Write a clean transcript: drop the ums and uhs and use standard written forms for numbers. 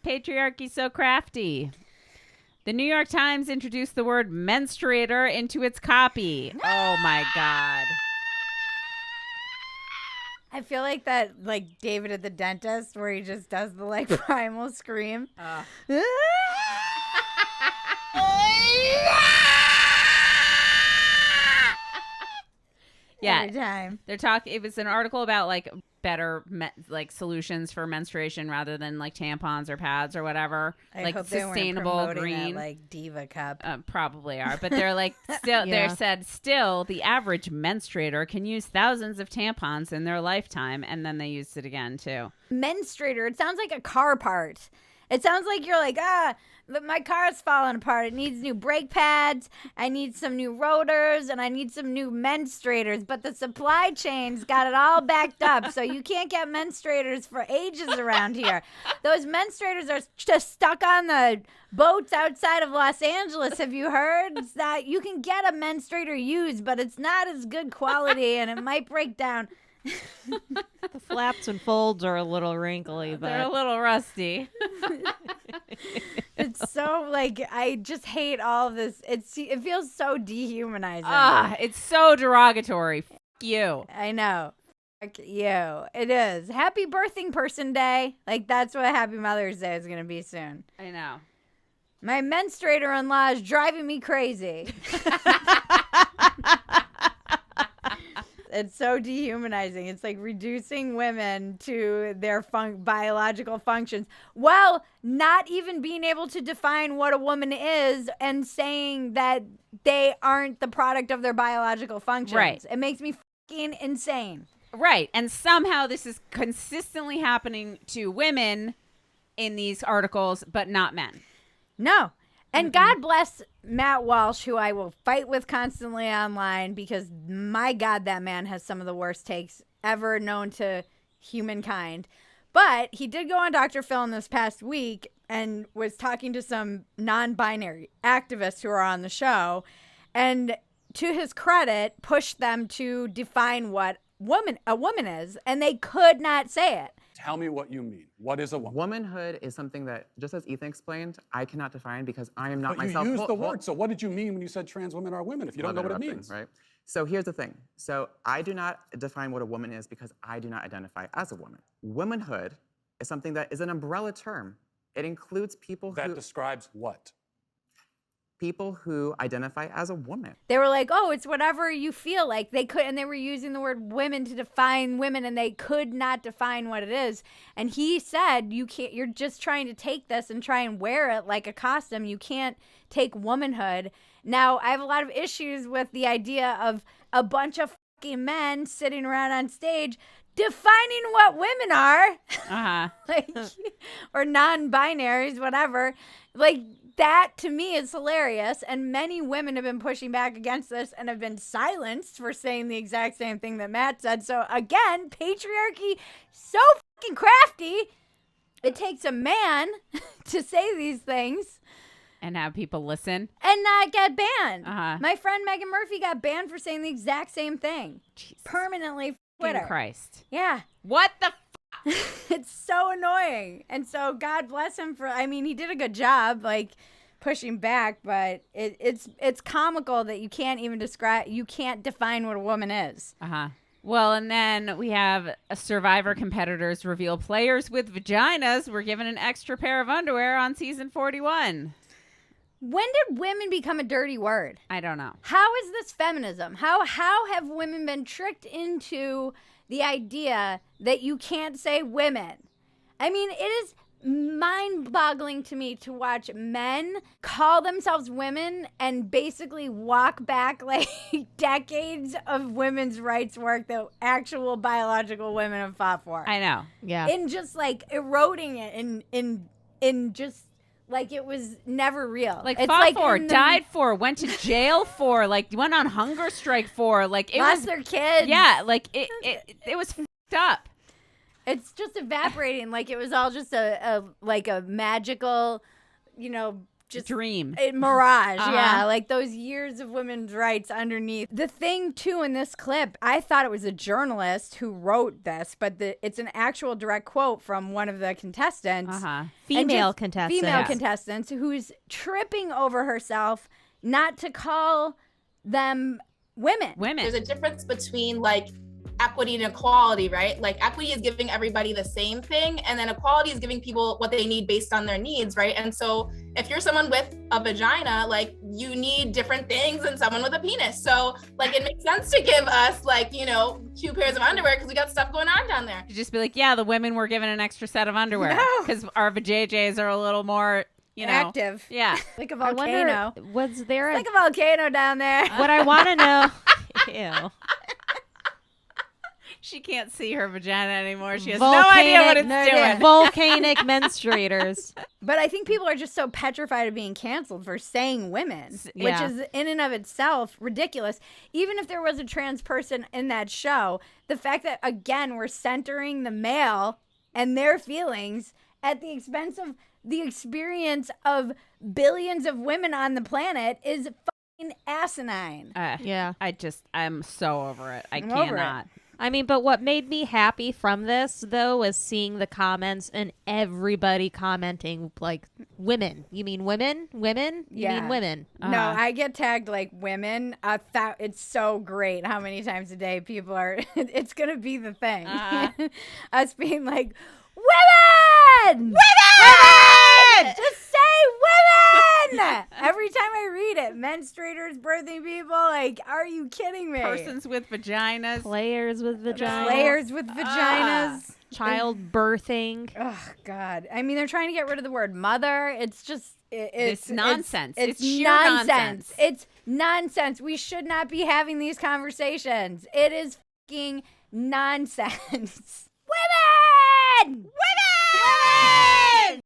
Patriarchy so crafty. The New York Times introduced the word menstruator into its copy. Oh, my God. I feel like that, like David at the dentist, where he just does the like primal scream. Yeah, every time. They're talking. It was an article about like better solutions for menstruation rather than like tampons or pads or whatever. I like hope sustainable they weren't green. that, like Diva cup. Probably are, but they're like still. Yeah. They said still the average menstruator can use thousands of tampons in their lifetime, and then they used it again too. Menstrator. It sounds like a car part. It sounds like you're like, my car's falling apart. It needs new brake pads. I need some new rotors, and I need some new menstrators. But the supply chain's got it all backed up, so you can't get menstrators for ages around here. Those menstrators are just stuck on the boats outside of Los Angeles. Have you heard? It's that you can get a menstrator used, but it's not as good quality, and it might break down. The flaps and folds are a little wrinkly, but They're a little rusty. It's so like I just hate all of this. It feels so dehumanizing. It's so derogatory. F you. I know. Fuck you. It is. Happy birthing person day. Like that's what Happy Mother's Day is gonna be soon. I know. My menstruator-in-law is driving me crazy. It's so dehumanizing. It's like reducing women to their biological functions while not even being able to define what a woman is and saying that they aren't the product of their biological functions. Right. It makes me fucking insane. Right. And somehow this is consistently happening to women in these articles, but not men. No. And God bless Matt Walsh, who I will fight with constantly online because, my God, that man has some of the worst takes ever known to humankind. But he did go on Dr. Phil in this past week and was talking to some non-binary activists who are on the show. And to his credit, pushed them to define what a woman is. And they could not say it. Tell me what you mean. What is a woman? Womanhood is something that, just as Ethan explained, I cannot define because I am not But myself. you used the word, so what did you mean when you said trans women are women if you don't know what it means? Right? So here's the thing. So I do not define what a woman is because I do not identify as a woman. Womanhood is something that is an umbrella term. It includes people That describes what? people who identify as a woman. They were like, oh, it's whatever you feel like. And they were using the word women to define women, and they could not define what it is. And he said, you're just trying to take this and try and wear it like a costume. You can't take womanhood. Now, I have a lot of issues with the idea of a bunch of fucking men sitting around on stage defining what women are. Like, or non-binaries, whatever. Like, that to me is hilarious, and many women have been pushing back against this and have been silenced for saying the exact same thing that Matt said. So again, patriarchy, so fucking crafty. It takes a man to say these things And have people listen. and not get banned. Uh-huh. My friend Megan Murphy got banned for saying the exact same thing. Jesus Permanently. fucking Twitter. Christ. Yeah. What the It's so annoying. And so God bless him he did a good job, like pushing back, but it's comical that you can't define what a woman is. Well, and then we have Survivor competitors reveal players with vaginas were given an extra pair of underwear on season 41. When did women become a dirty word? I don't know. How is this feminism? How have women been tricked into the idea that you can't say women? I mean, it is mind-boggling to me to watch men call themselves women and basically walk back like decades of women's rights work that actual biological women have fought for. I know. yeah. In just like eroding it in just like it was never real. Like it's fought like for, in the- died for, went to jail for, like went on hunger strike for, like it lost was their kids. Yeah, like it was fucked up. It's just evaporating like it was all just a magical, just dream. Mirage. Uh-huh. Yeah, like those years of women's rights underneath. The thing too in this clip, I thought it was a journalist who wrote this, but it's an actual direct quote from one of the contestants. Female contestant. Female Yes. contestants who's tripping over herself not to call them women. There's a difference between like equity and equality, right? Like equity is giving everybody the same thing, and then equality is giving people what they need based on their needs, right? And so if you're someone with a vagina, like you need different things than someone with a penis. So like it makes sense to give us like, you know, 2 pairs of underwear because we got stuff going on down there. You just be like, yeah, the women were given an extra set of underwear No. because our vajayjays are a little more, you know, Active. Yeah. Like a I volcano. wonder, was there a, Like a volcano down there. what I want to know? Ew. She can't see her vagina anymore. She has no idea what it's no doing. idea. Volcanic menstrators. But I think people are just so petrified of being canceled for saying women, which Yeah. is in and of itself ridiculous. Even if there was a trans person in that show, the fact that, again, we're centering the male and their feelings at the expense of the experience of billions of women on the planet is fucking asinine. Yeah. I'm so over it. I'm over it. cannot. I mean, but what made me happy from this, though, was seeing the comments and everybody commenting, like, women. You mean women? Women? You Yeah. mean women? No, I get tagged like women. It's so great how many times a day people are. It's gonna be the thing. Us being like, women, women, just say women. Every time I read it, menstrators, birthing people. Like, are you kidding me? Persons with vaginas. Players with vaginas. Players with vaginas. Childbirthing. Oh God! I mean, they're trying to get rid of the word mother. It's just it's nonsense. It's It's sheer nonsense. nonsense. It's nonsense. We should not be having these conversations. It is fucking nonsense. Women! Women!